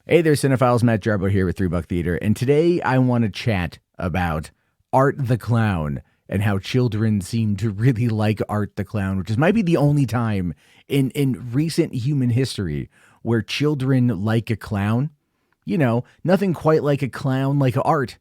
Hey there, cinephiles. Matt Jarbo here with $3 Theater, and today I want to chat about Art the Clown and how children seem to really like Art the Clown, which might be the only time in recent human history where children like a clown. You know, nothing quite like a clown like Art,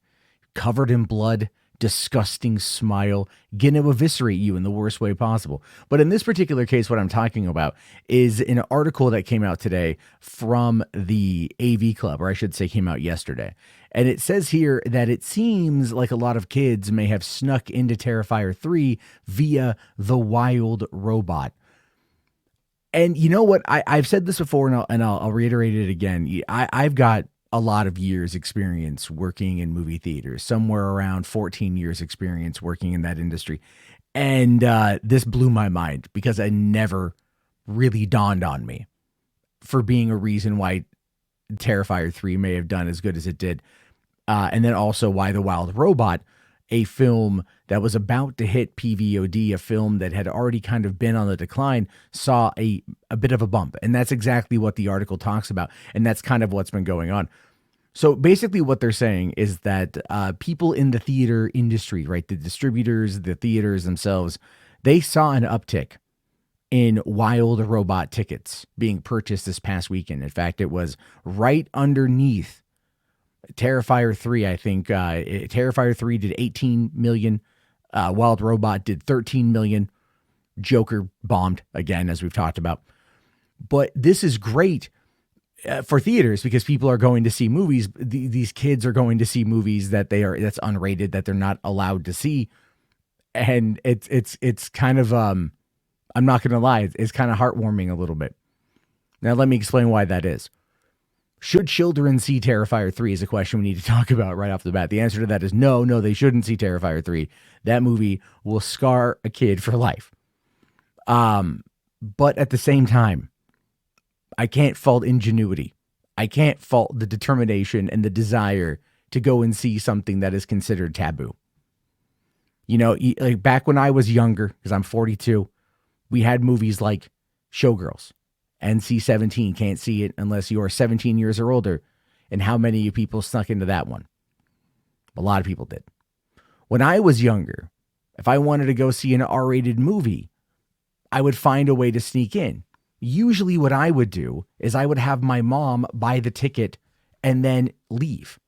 covered in blood, disgusting smile, gonna eviscerate you in the worst way possible. But in this particular case, what I'm talking about is an article that came out today from the AV Club, or I should say came out yesterday. And it says here that it seems like a lot of kids may have snuck into Terrifier 3 via the wild robot. And you know what? I've said this before, and I'll reiterate it again. I've got a lot of years experience working in movie theaters, somewhere around 14 years experience working in that industry. And this blew my mind because I never really dawned on me for being a reason why Terrifier 3 may have done as good as it did. And then also why The Wild Robot, a film that was about to hit PVOD, a film that had already kind of been on the decline, saw a bit of a bump. And that's exactly what the article talks about. And that's kind of what's been going on. So basically what they're saying is that people in the theater industry, right, the distributors, the theaters themselves, they saw an uptick in Wild Robot tickets being purchased this past weekend. In fact, it was right underneath Terrifier 3, I think. Terrifier 3 did 18 million. Wild Robot did 13 million. Joker bombed again, as we've talked about. But this is great for theaters because people are going to see movies. These kids are going to see movies that's unrated, that they're not allowed to see. And it's kind of, I'm not going to lie, it's kind of heartwarming a little bit. Now, let me explain why that is. Should children see Terrifier 3 is a question we need to talk about right off the bat. The answer to that is no, they shouldn't see Terrifier 3. That movie will scar a kid for life. But at the same time, I can't fault ingenuity. I can't fault the determination and the desire to go and see something that is considered taboo. You know, like back when I was younger, because I'm 42, we had movies like Showgirls. NC-17, can't see it unless you're 17 years or older. And how many people snuck into that one? A lot of people did. When I was younger, if I wanted to go see an R-rated movie, I would find a way to sneak in. Usually what I would do is I would have my mom buy the ticket and then leave.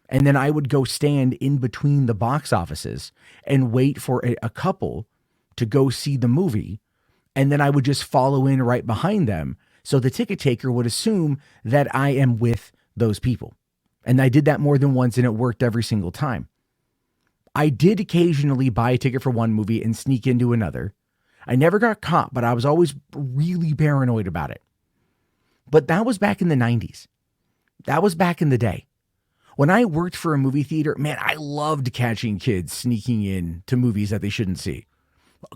And then I would go stand in between the box offices and wait for a couple to go see the movie. And then I would just follow in right behind them. So the ticket taker would assume that I am with those people. And I did that more than once, and it worked every single time. I did occasionally buy a ticket for one movie and sneak into another. I never got caught, but I was always really paranoid about it. But that was back in the 90s. That was back in the day. When I worked for a movie theater, man, I loved catching kids sneaking in to movies that they shouldn't see.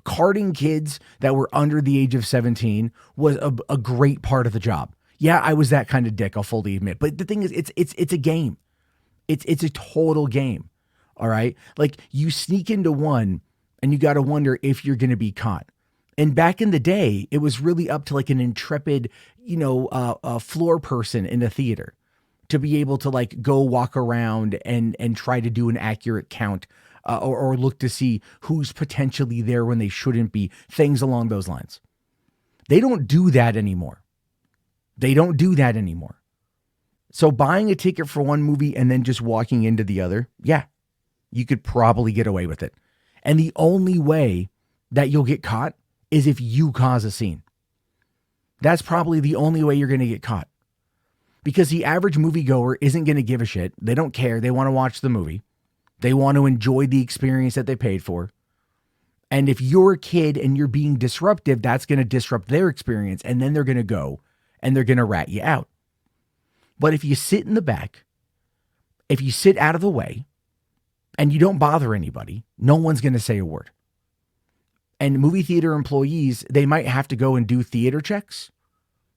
Carding kids that were under the age of 17 was a great part of the job. Yeah, I was that kind of dick, I'll fully admit. But the thing is, it's a game. It's a total game. All right? Like, you sneak into one and you got to wonder if you're going to be caught. And back in the day, it was really up to like an intrepid, floor person in a theater to be able to like go walk around and try to do an accurate count. Or look to see who's potentially there when they shouldn't be, things along those lines. They don't do that anymore. So buying a ticket for one movie and then just walking into the other, yeah, you could probably get away with it. And the only way that you'll get caught is if you cause a scene. That's probably the only way you're going to get caught. Because the average moviegoer isn't going to give a shit. They don't care. They want to watch the movie. They want to enjoy the experience that they paid for. And if you're a kid and you're being disruptive, that's going to disrupt their experience. And then they're going to go and they're going to rat you out. But if you sit in the back, if you sit out of the way and you don't bother anybody, no one's going to say a word. And movie theater employees, they might have to go and do theater checks,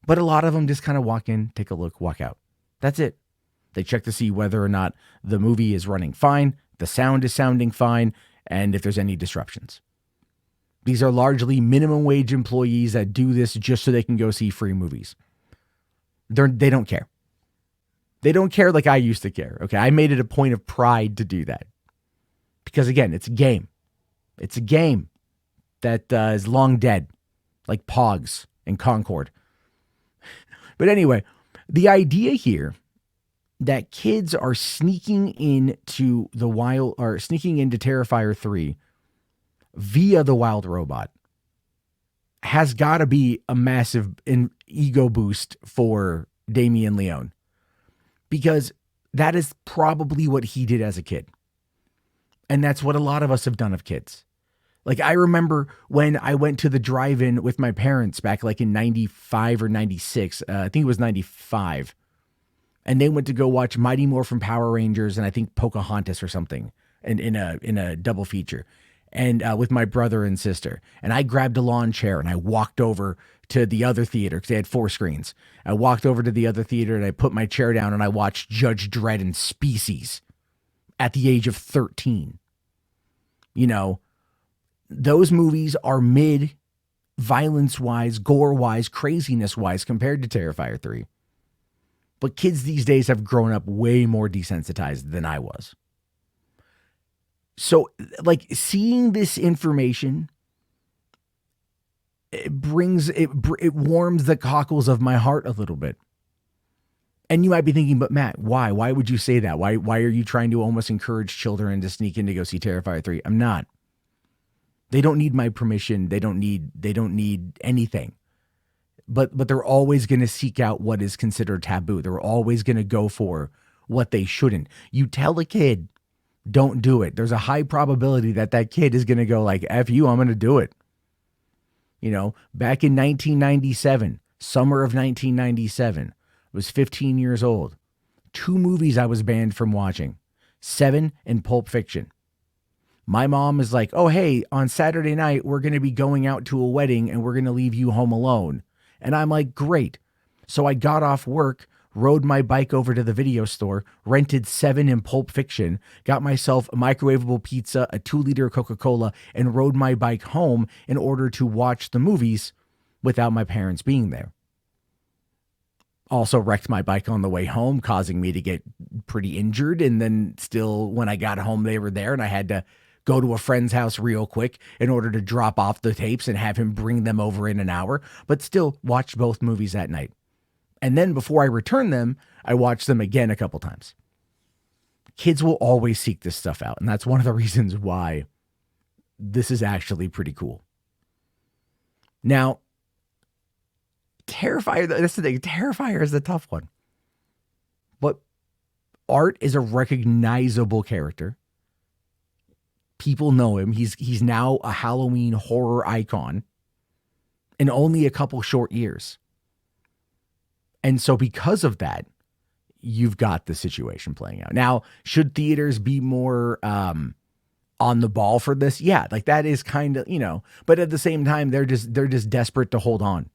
but a lot of them just kind of walk in, take a look, walk out. That's it. They check to see whether or not the movie is running fine, the sound is sounding fine, and if there's any disruptions. These are largely minimum wage employees that do this just so they can go see free movies. They don't care. They don't care like I used to care. Okay. I made it a point of pride to do that. Because again, it's a game. It's a game that is long dead, like Pogs and Concord. But anyway, the idea here that kids are sneaking into Terrifier 3 via the Wild Robot has got to be a massive ego boost for Damien Leone, because that is probably what he did as a kid. And that's what a lot of us have done of kids. Like, I remember when I went to the drive-in with my parents back like in 95 or 96, I think it was 95. And they went to go watch Mighty Morphin Power Rangers and I think Pocahontas or something in a double feature. And with my brother and sister. And I grabbed a lawn chair and I walked over to the other theater because they had 4 screens. I walked over to the other theater and I put my chair down and I watched Judge Dredd and Species at the age of 13. You know, those movies are mid violence-wise, gore-wise, craziness-wise compared to Terrifier 3. But kids these days have grown up way more desensitized than I was. So, like, seeing this information, it warms the cockles of my heart a little bit. And you might be thinking, but Matt, why? Why would you say that? Why are you trying to almost encourage children to sneak in to go see Terrifier 3? I'm not. They don't need my permission. They don't need anything. But they're always going to seek out what is considered taboo. They're always going to go for what they shouldn't. You tell a kid, don't do it. There's a high probability that kid is going to go like, F you, I'm going to do it. You know, back in 1997, summer of 1997, I was 15 years old. 2 movies I was banned from watching, Seven and Pulp Fiction. My mom is like, oh, hey, on Saturday night, we're going to be going out to a wedding and we're going to leave you home alone. And I'm like, great. So I got off work, rode my bike over to the video store, rented Seven and Pulp Fiction, got myself a microwavable pizza, a 2-liter Coca-Cola, and rode my bike home in order to watch the movies without my parents being there. Also wrecked my bike on the way home, causing me to get pretty injured. And then still, when I got home, they were there and I had to go to a friend's house real quick in order to drop off the tapes and have him bring them over in an hour, but still watched both movies that night. And then before I returned them, I watched them again a couple times. Kids will always seek this stuff out. And that's one of the reasons why this is actually pretty cool. Now, Terrifier, that's the thing. Terrifier is the tough one. But Art is a recognizable character. People know him. He's now a Halloween horror icon in only a couple short years. And so because of that, you've got the situation playing out. Now, should theaters be more on the ball for this? Yeah, like that is kind of, you know, but at the same time, they're just desperate to hold on.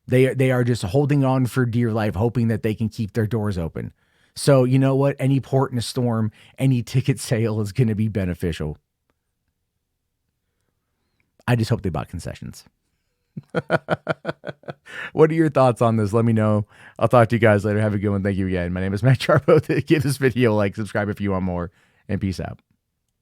They are just holding on for dear life, hoping that they can keep their doors open. So you know what? Any port in a storm, any ticket sale is going to be beneficial. I just hope they bought concessions. What are your thoughts on this? Let me know. I'll talk to you guys later. Have a good one. Thank you again. My name is Matt Charbo. Give this video a like, subscribe if you want more, and peace out.